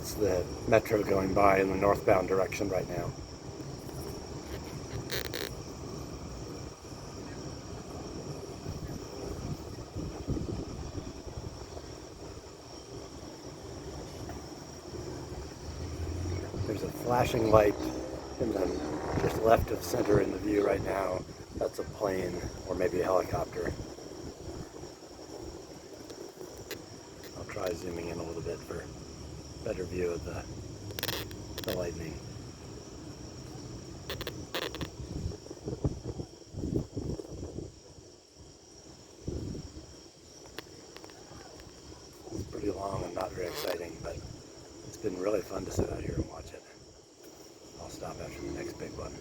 That's the metro going by in the northbound direction right now. There's a flashing light and then just left of center in the view right now. That's a plane or maybe a helicopter. I'll try zooming in a little bit for a better view of the lightning. It's pretty long and not very exciting, but it's been really fun to sit out here and watch it. I'll stop after the next big one.